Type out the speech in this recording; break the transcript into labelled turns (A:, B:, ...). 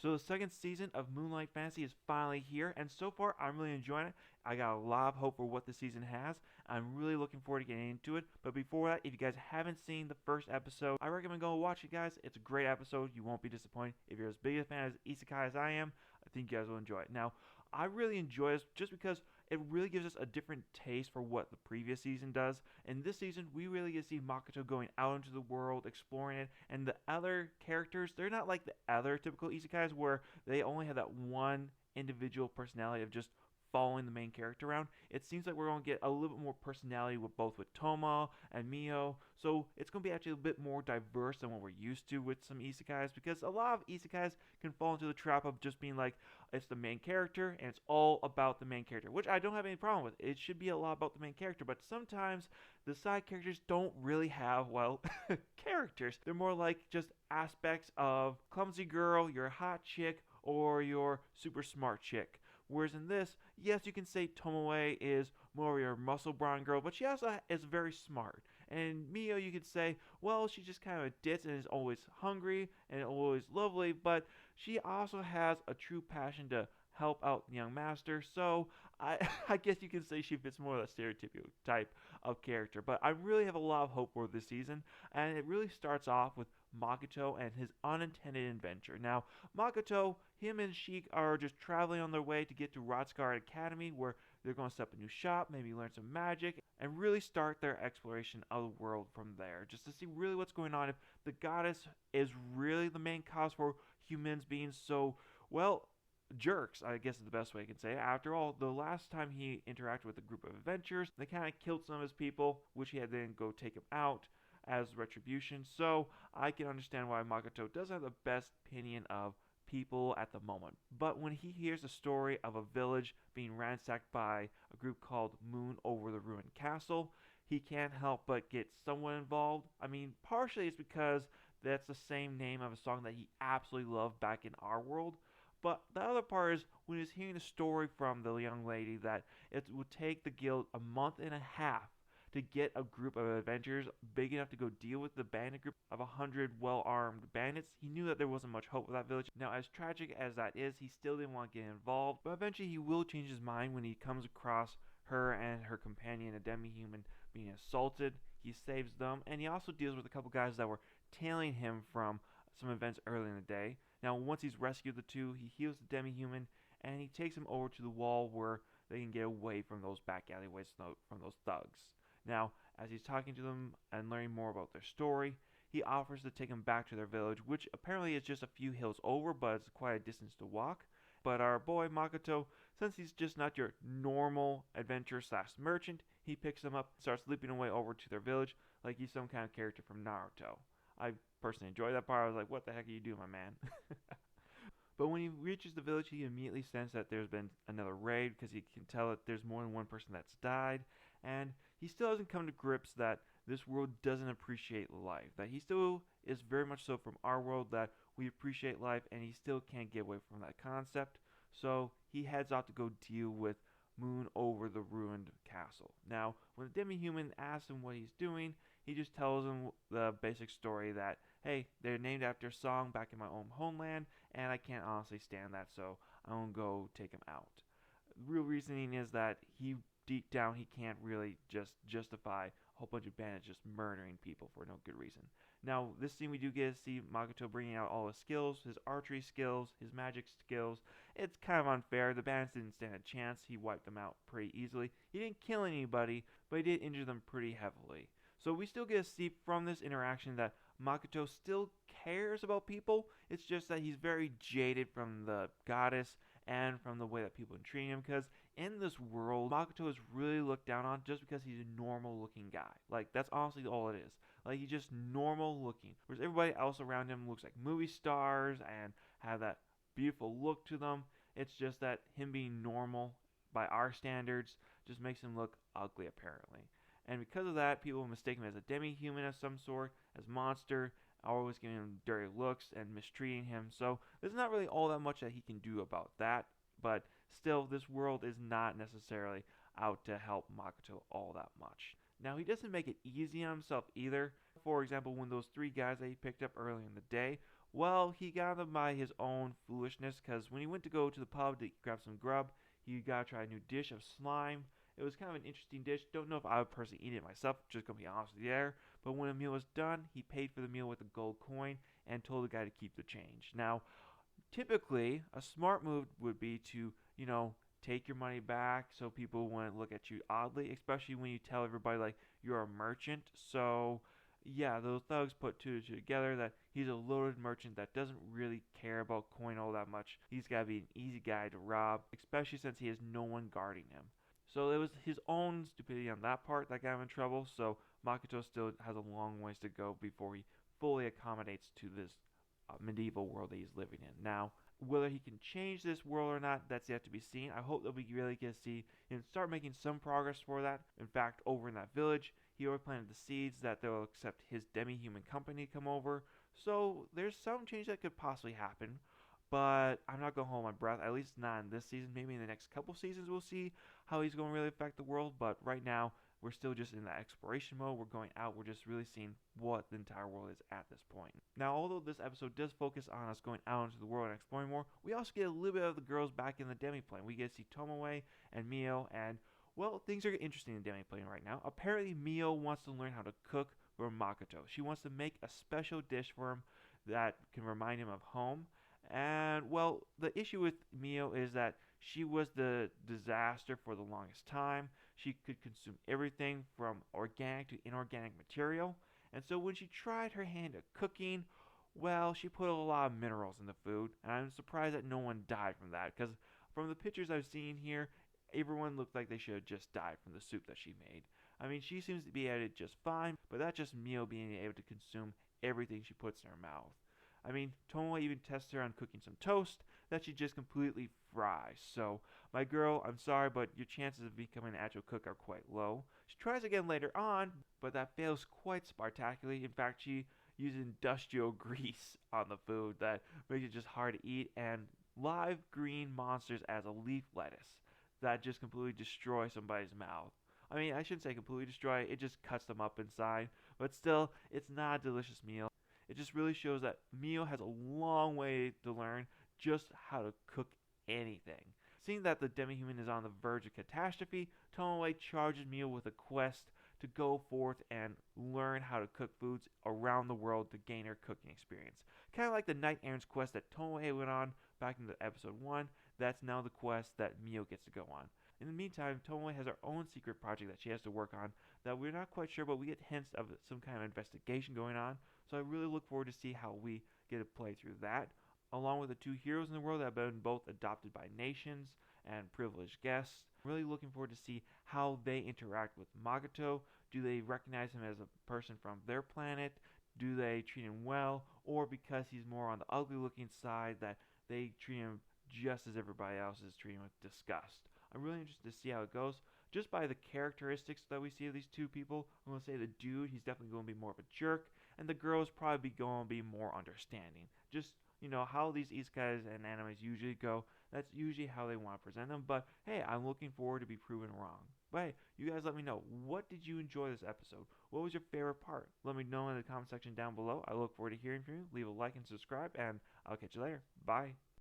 A: So the second season of Moonlight Fantasy is finally here, and so far I'm really enjoying it. I got a lot of hope for what the season has. I'm really looking forward to getting into it. But before that, if you guys haven't seen the first episode, I recommend go watch it, guys. It's a great episode. You won't be disappointed. If you're as big a fan of isekai as I am, I think you guys will enjoy it. Now, I really enjoy this just because it really gives us a different taste for what the previous season does. And this season, we really get to see Makoto going out into the world, exploring it, and the other characters, they're not like the other typical isekais where they only have that one individual personality of just following the main character around. It seems like we're going to get a little bit more personality with both with Toma and Mio. So it's going to be actually a bit more diverse than what we're used to with some isekais, because a lot of isekais can fall into the trap of just being like it's the main character and it's all about the main character, which I don't have any problem with. It should be a lot about the main character, but sometimes the side characters don't really have, well, characters. They're more like just aspects of clumsy girl, you're a hot chick, or your super smart chick. Whereas in this, yes, you can say Tomoe is more your muscle brown girl, but she also is very smart. And Mio, you could say, well, she's just kind of a ditz and is always hungry and always lovely, but she also has a true passion to help out the young master. So I guess you can say she fits more of that stereotypical type of character. But I really have a lot of hope for this season, and it really starts off with Makoto and his unintended adventure. Now, Makoto, him and Sheik are just traveling on their way to get to Rotsguard Academy, where they're going to set up a new shop, maybe learn some magic, and really start their exploration of the world from there, just to see really what's going on. If the goddess is really the main cause for humans being so, well, jerks, I guess is the best way I can say it. After all, the last time he interacted with a group of adventurers, they kind of killed some of his people, which he had to then go take him out as retribution. So I can understand why Makoto doesn't have the best opinion of people at the moment. But when he hears the story of a village being ransacked by a group called Moon over the Ruined Castle, he can't help but get somewhat involved. I mean, partially it's because that's the same name of a song that he absolutely loved back in our world. But the other part is when he's hearing the story from the young lady that it would take the guild a month and a half to get a group of adventurers big enough to go deal with the bandit group of 100 well-armed bandits. He knew that there wasn't much hope for that village. Now, as tragic as that is, he still didn't want to get involved, but eventually he will change his mind when he comes across her and her companion, a demi-human, being assaulted. He saves them, and he also deals with a couple guys that were tailing him from some events early in the day. Now, once he's rescued the two, he heals the demi-human, and he takes him over to the wall where they can get away from those back alleyways, from those thugs. Now, as he's talking to them and learning more about their story, he offers to take them back to their village, which apparently is just a few hills over, but it's quite a distance to walk. But our boy Makoto, since he's just not your normal adventurer slash merchant, he picks them up and starts leaping away over to their village like he's some kind of character from Naruto. I personally enjoy that part. I was like, what the heck are you doing, my man? But when he reaches the village, he immediately senses that there's been another raid because he can tell that there's more than one person that's died. And he still hasn't come to grips that this world doesn't appreciate life. That he still is very much so from our world that we appreciate life, and he still can't get away from that concept. So he heads out to go deal with Moon over the ruined castle. Now, when the demi-human asks him what he's doing, he just tells him the basic story that, hey, they're named after a song back in my own homeland, and I can't honestly stand that, so I'm going to go take him out. The real reasoning is that he, deep down, he can't really just justify a whole bunch of bandits just murdering people for no good reason. Now, this scene we do get to see Makoto bringing out all his skills, his archery skills, his magic skills. It's kind of unfair. The bandits didn't stand a chance. He wiped them out pretty easily. He didn't kill anybody, but he did injure them pretty heavily. So we still get to see from this interaction that Makoto still cares about people. It's just that he's very jaded from the goddess and from the way that people are treating him, because in this world, Makoto is really looked down on just because he's a normal looking guy. Like, that's honestly all it is. Like, he's just normal looking. Whereas everybody else around him looks like movie stars and have that beautiful look to them. It's just that him being normal by our standards just makes him look ugly, apparently. And because of that, people mistake him as a demi-human of some sort, as monster, always giving him dirty looks and mistreating him. So there's not really all that much that he can do about that. But still, this world is not necessarily out to help Makoto all that much. Now, he doesn't make it easy on himself either. For example, when those three guys that he picked up early in the day, Well, he got them by his own foolishness, because when he went to go to the pub to grab some grub, he got to try a new dish of slime. It was kind of an interesting dish. Don't know if I would personally eat it myself, just gonna be honest with you there. But when the meal was done, he paid for the meal with a gold coin and told the guy to keep the change. Now, typically, a smart move would be to, take your money back so people wouldn't look at you oddly, especially when you tell everybody, like, you're a merchant. So, yeah, those thugs put two and two together that he's a loaded merchant that doesn't really care about coin all that much. He's got to be an easy guy to rob, especially since he has no one guarding him. So it was his own stupidity on that part that got him in trouble. So Makoto still has a long ways to go before he fully accommodates to this medieval world that he's living in. Now, whether he can change this world or not, that's yet to be seen. I hope that we really get to see him start making some progress for that. In fact, over in that village, he already planted the seeds that they'll accept his demi-human company to come over. So there's some change that could possibly happen. But I'm not going to hold my breath, at least not in this season. Maybe in the next couple seasons we'll see how he's going to really affect the world. But right now, we're still just in that exploration mode. We're going out. We're just really seeing what the entire world is at this point. Now, although this episode does focus on us going out into the world and exploring more, we also get a little bit of the girls back in the demi-plane. We get to see Tomoe and Mio, and, well, things are interesting in the demi-plane right now. Apparently, Mio wants to learn how to cook for Makoto. She wants to make a special dish for him that can remind him of home. And, well, the issue with Mio is that she was the disaster for the longest time. She could consume everything from organic to inorganic material. And so when she tried her hand at cooking, well, she put a lot of minerals in the food. And I'm surprised that no one died from that, because from the pictures I've seen here, everyone looked like they should have just died from the soup that she made. I mean, she seems to be at it just fine, but that's just Mio being able to consume everything she puts in her mouth. I mean, Tomoe even tests her on cooking some toast that she just completely fries. So, my girl, I'm sorry, but your chances of becoming an actual cook are quite low. She tries again later on, but that fails quite spectacularly. In fact, she uses industrial grease on the food that makes it just hard to eat, and live green monsters as a leaf lettuce that just completely destroy somebody's mouth. I mean, I shouldn't say completely destroy, it just cuts them up inside, but still, it's not a delicious meal. It just really shows that Mio has a long way to learn just how to cook anything. Seeing that the demi-human is on the verge of catastrophe, Tomoe charges Mio with a quest to go forth and learn how to cook foods around the world to gain her cooking experience. Kind of like the Knight Errant's quest that Tomoe went on back in the episode 1, that's now the quest that Mio gets to go on. In the meantime, Tomoe has her own secret project that she has to work on that we're not quite sure, but we get hints of some kind of investigation going on. So I really look forward to see how we get to play through that, along with the two heroes in the world that have been both adopted by nations and privileged guests. I'm really looking forward to see how they interact with Makoto. Do they recognize him as a person from their planet? Do they treat him well? Or because he's more on the ugly looking side, that they treat him just as everybody else is treating him with disgust? I'm really interested to see how it goes. Just by the characteristics that we see of these two people, I'm going to say the dude, he's definitely going to be more of a jerk, and the girl's probably going to be more understanding. Just, how these isekais and animes usually go, that's usually how they want to present them. But hey, I'm looking forward to be proven wrong. But hey, you guys let me know, what did you enjoy this episode? What was your favorite part? Let me know in the comment section down below. I look forward to hearing from you. Leave a like and subscribe, and I'll catch you later. Bye.